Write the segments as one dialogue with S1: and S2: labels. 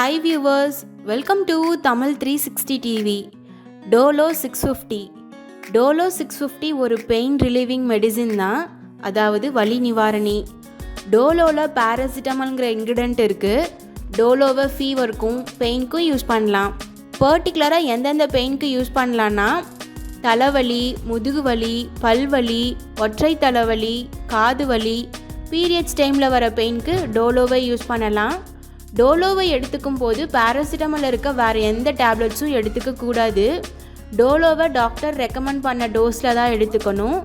S1: Hi viewers, welcome to TAMIL360 TV. Dolo 650. Dolo 650 ஒரு pain relieving medicine தான், அதாவது வலி நிவாரணி. டோலோவில் பேராசிட்டமால்ங்கிற இன்க்ரிடியன்ட் இருக்குது. டோலோவை ஃபீவருக்கும் பெயினுக்கும் யூஸ் பண்ணலாம். பர்டிகுலராக எந்தெந்த பெயினுக்கு யூஸ் பண்ணலான்னா தலைவலி, முதுகு வலி, பல்வலி, ஒற்றை தலைவலி, காது வலி, பீரியட்ஸ் டைமில் வர பெயினுக்கு டோலோவை யூஸ் பண்ணலாம். டோலோவை எடுத்துக்கும் போது பேராசிட்டமால் இருக்க வேறு எந்த டேப்லெட்ஸும் எடுத்துக்கக்கூடாது. டோலோவை டாக்டர் ரெக்கமெண்ட் பண்ண டோஸில் தான் எடுத்துக்கணும்.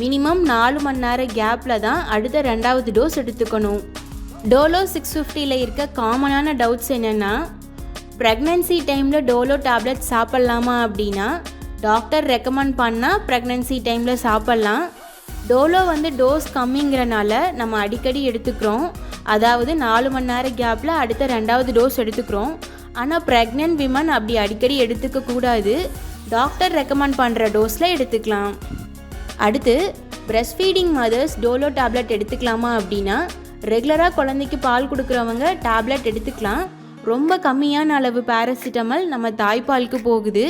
S1: மினிமம் 4 மணி நேரம் கேப்பில் தான் அடுத்த 2வது டோஸ் எடுத்துக்கணும். டோலோ 650ல் இருக்க காமனான டவுட்ஸ் என்னென்னா, ப்ரெக்னென்சி டைமில் டோலோ டேப்லெட் சாப்பிட்லாமா அப்படின்னா டாக்டர் ரெக்கமெண்ட் பண்ணால் ப்ரெக்னென்சி டைமில் சாப்பிட்லாம். டோலோ டோஸ் கம்மிங்கிறனால நம்ம அடிக்கடி எடுத்துக்கிறோம். அதாவது 4 மணி நேரம் கேப்பில் அடுத்த 2வது டோஸ் எடுத்துக்கிறோம். ஆனால் ப்ரெக்னென்ட் விமன் அப்படி அடிக்கடி எடுத்துக்கக்கூடாது. டாக்டர் ரெக்கமெண்ட் பண்ணுற டோஸில் எடுத்துக்கலாம். அடுத்து breastfeeding மதர்ஸ் டோலோ டேப்லெட் எடுத்துக்கலாமா அப்படின்னா ரெகுலராக குழந்தைக்கு பால் கொடுக்குறவங்க டேப்லெட் எடுத்துக்கலாம். ரொம்ப கம்மியான அளவு பேராசிட்டமால் நம்ம தாய்ப்பாலுக்கு போகுது.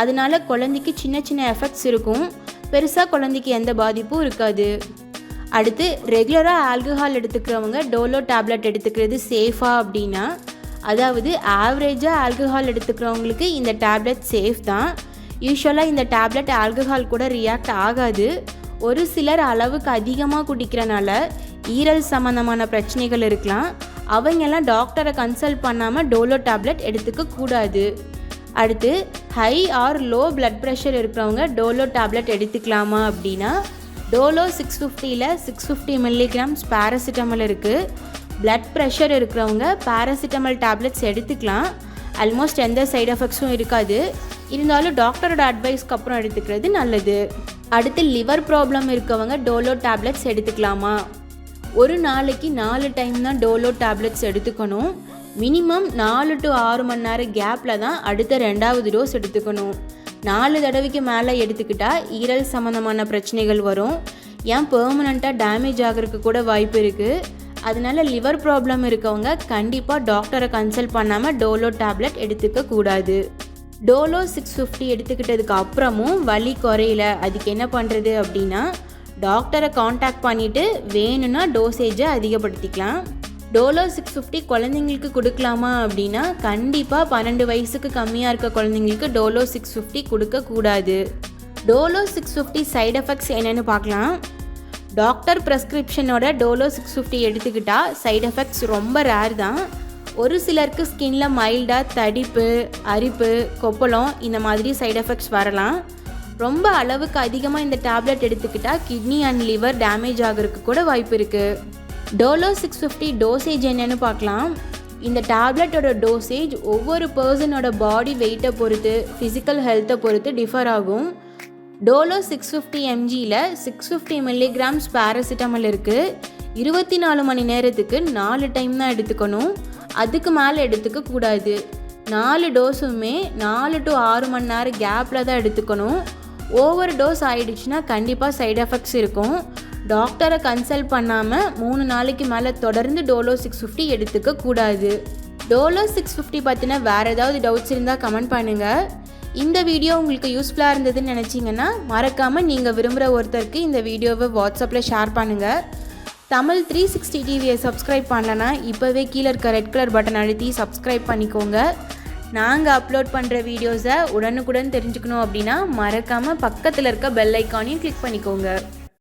S1: அதனால குழந்தைக்கு சின்ன சின்ன எஃபெக்ட்ஸ் இருக்கும். பெருசாக குழந்தைக்கு எந்த பாதிப்பும் இருக்காது. அடுத்து ரெகுலராக ஆல்கஹால் எடுத்துக்கிறவங்க டோலோ டேப்லெட் எடுத்துக்கிறது சேஃபா அப்படின்னா, அதாவது ஆவரேஜாக ஆல்கஹால் எடுத்துக்கிறவங்களுக்கு இந்த டேப்லெட் சேஃப் தான். யூஸ்வலாக இந்த டேப்லெட் ஆல்கஹால் கூட ரியாக்ட் ஆகாது. ஒரு சிலர் அளவுக்கு அதிகமாக குடிக்கிறனால ஈரல் சம்மந்தமான பிரச்சனைகள் இருக்கலாம். அவங்கெல்லாம் டாக்டரை கன்சல்ட் பண்ணாமல் டோலோ டேப்லெட் எடுத்துக்கக்கூடாது. அடுத்து high R low blood pressure இருக்கிறவங்க டோலோ டேப்லெட் எடுத்துக்கலாமா அப்படின்னா, டோலோ 650ல் 650 மில்லிகிராம்ஸ் பேராசிட்டமால் இருக்குது. பிளட் ப்ரெஷர் இருக்கிறவங்க பேராசிட்டமால் டேப்லெட்ஸ் எடுத்துக்கலாம். ஆல்மோஸ்ட் எந்த சைடு எஃபெக்ட்ஸும் இருக்காது. இருந்தாலும் டாக்டரோட அட்வைஸ்க்கு அப்புறம் எடுத்துக்கிறது நல்லது. அடுத்து லிவர் ப்ராப்ளம் இருக்கவங்க டோலோ டேப்லெட்ஸ் எடுத்துக்கலாமா? ஒரு நாளைக்கு 4 டைம் தான் டோலோ டேப்லெட்ஸ் எடுத்துக்கணும். மினிமம் 4 to 6 மணி நேரம் கேப்பில் தான் அடுத்த 2வது டோஸ் எடுத்துக்கணும். 4 தடவைக்கு மேலே எடுத்துக்கிட்டால் ஈரல் சம்மந்தமான பிரச்சனைகள் வரும். ஏன் பெர்மனண்ட்டாக டேமேஜ் ஆகிறதுக்கு கூட வாய்ப்பு இருக்குது. அதனால லிவர் ப்ராப்ளம் இருக்கவங்க கண்டிப்பாக டாக்டரை கன்சல்ட் பண்ணாமல் டோலோ டேப்லெட் எடுத்துக்கக்கூடாது. டோலோ 650 எடுத்துக்கிட்டதுக்கு அப்புறமும் வலி குறையல, அதுக்கு என்ன பண்ணுறது அப்படின்னா டாக்டரை காண்டாக்ட் பண்ணிவிட்டு வேணும்னா டோசேஜை அதிகப்படுத்திக்கலாம். டோலோ 650 குழந்தைங்களுக்கு கொடுக்கலாமா அப்படின்னா கண்டிப்பாக 12 வயசுக்கு கம்மியாக இருக்க குழந்தைங்களுக்கு டோலோ 650 கொடுக்கக்கூடாது. டோலோ 650 சைடு எஃபெக்ட்ஸ் என்னென்னு பார்க்கலாம். டாக்டர் ப்ரெஸ்கிரிப்ஷனோட டோலோ 650 எடுத்துக்கிட்டால் சைடு எஃபெக்ட்ஸ் ரொம்ப ரேர் தான். ஒரு சிலருக்கு ஸ்கின்ல மைல்டாக தடிப்பு, அரிப்பு, கொப்பளம் இந்த மாதிரி சைடு எஃபெக்ட்ஸ் வரலாம். ரொம்ப அளவுக்கு அதிகமாக இந்த டேப்லெட் எடுத்துக்கிட்டால் கிட்னி அண்ட் லிவர் டேமேஜ் ஆகிறதுக்கு கூட வாய்ப்பு இருக்குது. டோலோ 650 டோசேஜ் என்னென்னு பார்க்கலாம். இந்த டேப்லெட்டோட டோசேஜ் ஒவ்வொரு பர்சனோட பாடி வெயிட்டை பொறுத்து, ஃபிசிக்கல் ஹெல்த்தை பொறுத்து டிஃபர் ஆகும். டோலோ 650 mgயில் 650 மில்லிகிராம்ஸ் பேராசிட்டமால் இருக்குது. 24 மணி நேரத்துக்கு 4 டைம் தான் எடுத்துக்கணும். அதுக்கு மேலே எடுத்துக்கக்கூடாது. 4 டோஸுமே 4 to 6 மணி நேரம் கேப்பில் தான் எடுத்துக்கணும். ஓவர் டோஸ் ஆகிடுச்சுன்னா கண்டிப்பாக சைடு எஃபெக்ட்ஸ் இருக்கும். டாக்டரை கன்சல்ட் பண்ணாமல் 3 நாளைக்கு மேலே தொடர்ந்து டோலோ 650 எடுத்துக்கக்கூடாது. டோலோ 650 பற்றின வேறு ஏதாவது டவுட்ஸ் இருந்தால் கமெண்ட் பண்ணுங்கள். இந்த வீடியோ உங்களுக்கு யூஸ்ஃபுல்லாக இருந்ததுன்னு நினச்சிங்கன்னா மறக்காமல் நீங்கள் விரும்புகிற ஒருத்தருக்கு இந்த வீடியோவை வாட்ஸ்அப்பில் ஷேர் பண்ணுங்கள். TAMIL360 டிவியை சப்ஸ்கிரைப் பண்ணலன்னா இப்போவே கீழே இருக்க ரெட் கலர் பட்டன் அழுத்தி சப்ஸ்கிரைப் பண்ணிக்கோங்க. நாங்கள் அப்லோட் பண்ணுற வீடியோஸை உடனுக்குடன் தெரிஞ்சுக்கணும் அப்படின்னா மறக்காமல் பக்கத்தில் இருக்க பெல் ஐக்கானையும் கிளிக் பண்ணிக்கோங்க.